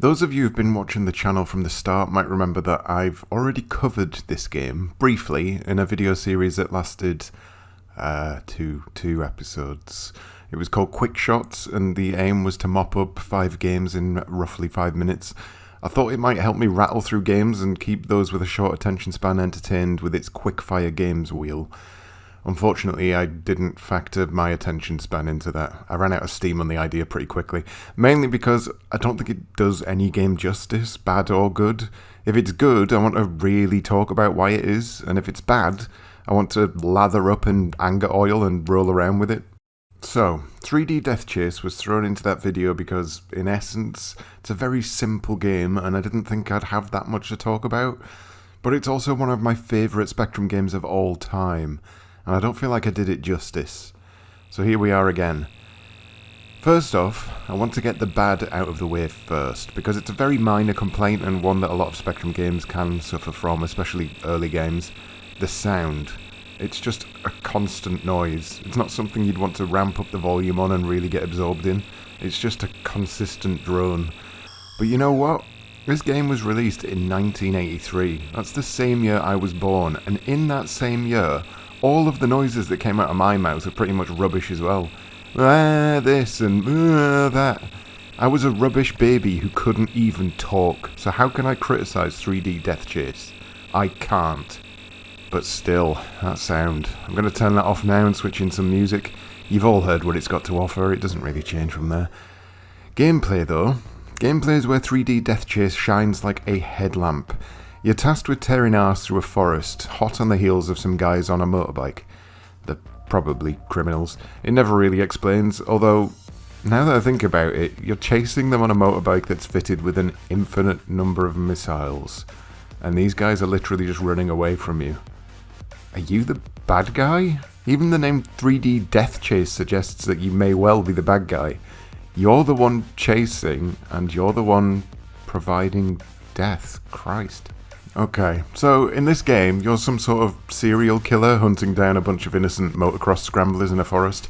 Those of you who've been watching the channel from the start might remember that I've already covered this game briefly in a video series that lasted two episodes. It was called Quick Shots, and the aim was to mop up 5 games in roughly 5 minutes. I thought it might help me rattle through games and keep those with a short attention span entertained with its quick-fire games wheel. Unfortunately, I didn't factor my attention span into that. I ran out of steam on the idea pretty quickly, mainly because I don't think it does any game justice, bad or good. If it's good, I want to really talk about why it is, and if it's bad, I want to lather up in anger oil and roll around with it. So, 3D Deathchase was thrown into that video because, in essence, it's a very simple game, and I didn't think I'd have that much to talk about. But it's also one of my favourite Spectrum games of all time, and I don't feel like I did it justice. So here we are again. First off, I want to get the bad out of the way first, because it's a very minor complaint and one that a lot of Spectrum games can suffer from, especially early games. The sound. It's just a constant noise. It's not something you'd want to ramp up the volume on and really get absorbed in. It's just a consistent drone. But you know what? This game was released in 1983. That's the same year I was born, and in that same year, all of the noises that came out of my mouth are pretty much rubbish as well. This and that. I was a rubbish baby who couldn't even talk, so how can I criticise 3D Deathchase? I can't. But still, that sound. I'm going to turn that off now and switch in some music. You've all heard what it's got to offer, it doesn't really change from there. Gameplay though. Gameplay is where 3D Deathchase shines like a headlamp. You're tasked with tearing arse through a forest, hot on the heels of some guys on a motorbike. They're probably criminals. It never really explains, although, now that I think about it, you're chasing them on a motorbike that's fitted with an infinite number of missiles. And these guys are literally just running away from you. Are you the bad guy? Even the name 3D Deathchase suggests that you may well be the bad guy. You're the one chasing, and you're the one providing death. Christ. Okay, so in this game, you're some sort of serial killer hunting down a bunch of innocent motocross scramblers in a forest.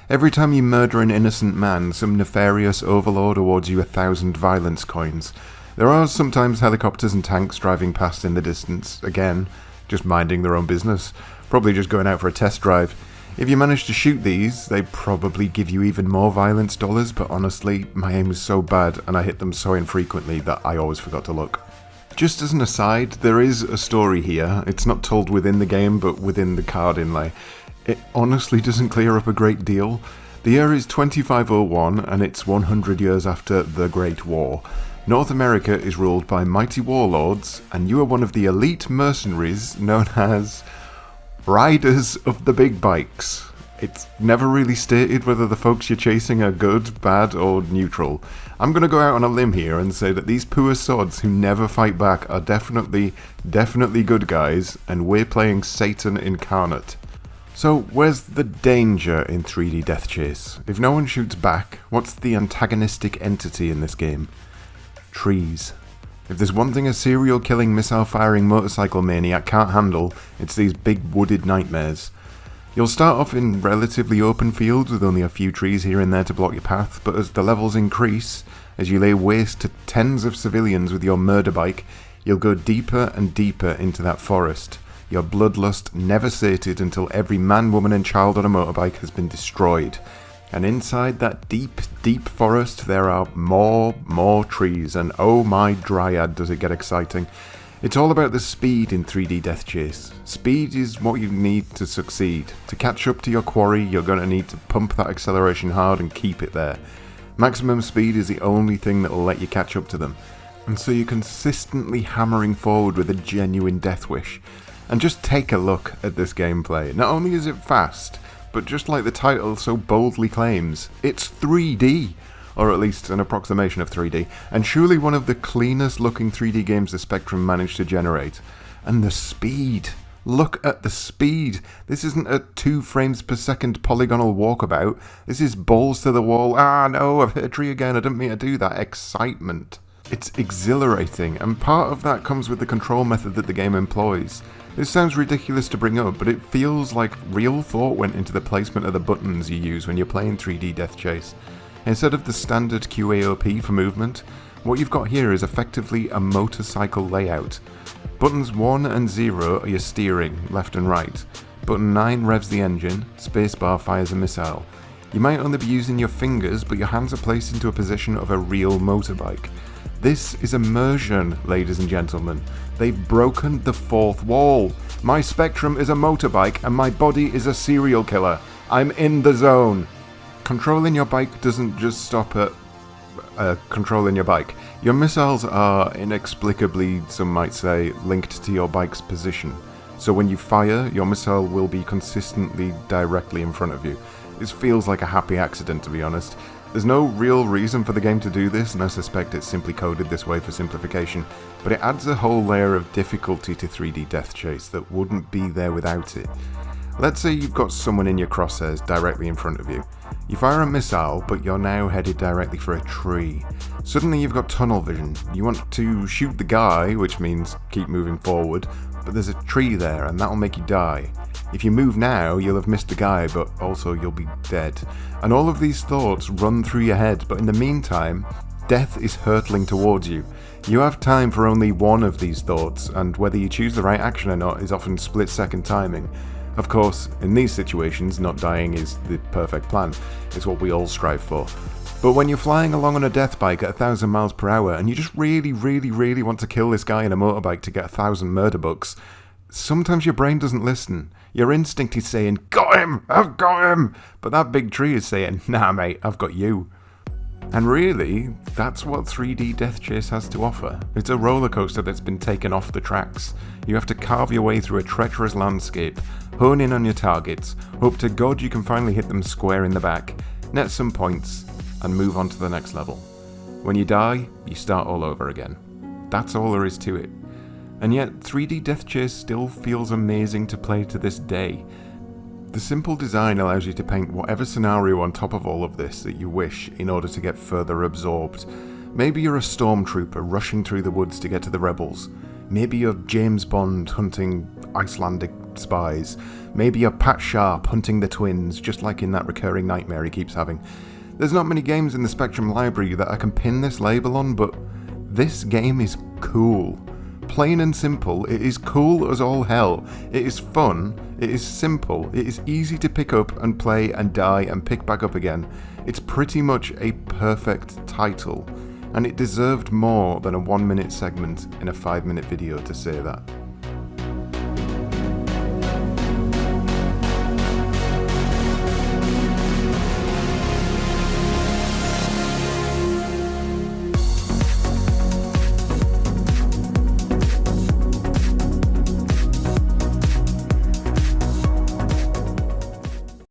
Every time you murder an innocent man, some nefarious overlord awards you 1,000 violence coins. There are sometimes helicopters and tanks driving past in the distance, again, just minding their own business, probably just going out for a test drive. If you manage to shoot these, they probably give you even more violence dollars, but honestly, my aim is so bad and I hit them so infrequently that I always forgot to look. Just as an aside, there is a story here. It's not told within the game, but within the card inlay. It honestly doesn't clear up a great deal. The year is 2501, and it's 100 years after the Great War. North America is ruled by mighty warlords, and you are one of the elite mercenaries known as Riders of the Big Bikes. It's never really stated whether the folks you're chasing are good, bad, or neutral. I'm going to go out on a limb here and say that these poor sods who never fight back are definitely good guys, and we're playing Satan incarnate. So, where's the danger in 3D Deathchase? If no one shoots back, what's the antagonistic entity in this game? Trees. If there's one thing a serial-killing, missile-firing motorcycle maniac can't handle, it's these big wooded nightmares. You'll start off in relatively open fields with only a few trees here and there to block your path, but as the levels increase, as you lay waste to tens of civilians with your murder bike, you'll go deeper and deeper into that forest. Your bloodlust never sated until every man, woman and child on a motorbike has been destroyed. And inside that deep, deep forest there are more trees, and oh my dryad does it get exciting. It's all about the speed in 3D Deathchase. Speed is what you need to succeed. To catch up to your quarry, you're going to need to pump that acceleration hard and keep it there. Maximum speed is the only thing that will let you catch up to them. And so you're consistently hammering forward with a genuine death wish. And just take a look at this gameplay. Not only is it fast, but just like the title so boldly claims, it's 3D. Or at least an approximation of 3D, and surely one of the cleanest looking 3D games the Spectrum managed to generate. And the speed. Look at the speed. This isn't a 2 frames per second polygonal walkabout. This is balls to the wall. Ah no, I've hit a tree again, I didn't mean to do that. Excitement. It's exhilarating, and part of that comes with the control method that the game employs. This sounds ridiculous to bring up, but it feels like real thought went into the placement of the buttons you use when you're playing 3D Deathchase. Instead of the standard QAOP for movement, What you've got here is effectively a motorcycle layout. Buttons 1 and 0 are your steering, left and right. Button 9 revs the engine, spacebar fires a missile. You might only be using your fingers, but your hands are placed into a position of a real motorbike. This is immersion, ladies and gentlemen. They've broken the fourth wall. My Spectrum is a motorbike and my body is a serial killer. I'm in the zone. Controlling your bike doesn't just stop at controlling your bike. Your missiles are inexplicably, some might say, linked to your bike's position. So when you fire, your missile will be consistently directly in front of you. This feels like a happy accident, to be honest. There's no real reason for the game to do this, and I suspect it's simply coded this way for simplification, but it adds a whole layer of difficulty to 3D Deathchase that wouldn't be there without it. Let's say you've got someone in your crosshairs directly in front of you. You fire a missile, but you're now headed directly for a tree. Suddenly you've got tunnel vision. You want to shoot the guy, which means keep moving forward, but there's a tree there and that'll make you die. If you move now, you'll have missed the guy, but also you'll be dead. And all of these thoughts run through your head, but in the meantime, death is hurtling towards you. You have time for only one of these thoughts, and whether you choose the right action or not is often split-second timing. Of course, in these situations, not dying is the perfect plan. It's what we all strive for. But when you're flying along on a death bike at 1,000 miles per hour and you just really want to kill this guy in a motorbike to get 1,000 murder bucks, sometimes your brain doesn't listen. Your instinct is saying, "Got him! I've got him!" But that big tree is saying, "Nah mate, I've got you." And really, that's what 3D Deathchase has to offer. It's a roller coaster that's been taken off the tracks. You have to carve your way through a treacherous landscape, hone in on your targets, hope to God you can finally hit them square in the back, net some points, and move on to the next level. When you die, you start all over again. That's all there is to it. And yet, 3D Deathchase still feels amazing to play to this day. The simple design allows you to paint whatever scenario on top of all of this that you wish in order to get further absorbed. Maybe you're a stormtrooper rushing through the woods to get to the rebels. Maybe you're James Bond hunting Icelandic spies. Maybe you're Pat Sharp hunting the twins, just like in that recurring nightmare he keeps having. There's not many games in the Spectrum library that I can pin this label on, but this game is cool. Plain and simple, it is cool as all hell. It is fun, it is simple, it is easy to pick up and play and die and pick back up again. It's pretty much a perfect title, and it deserved more than a 1-minute segment in a 5-minute video to say that.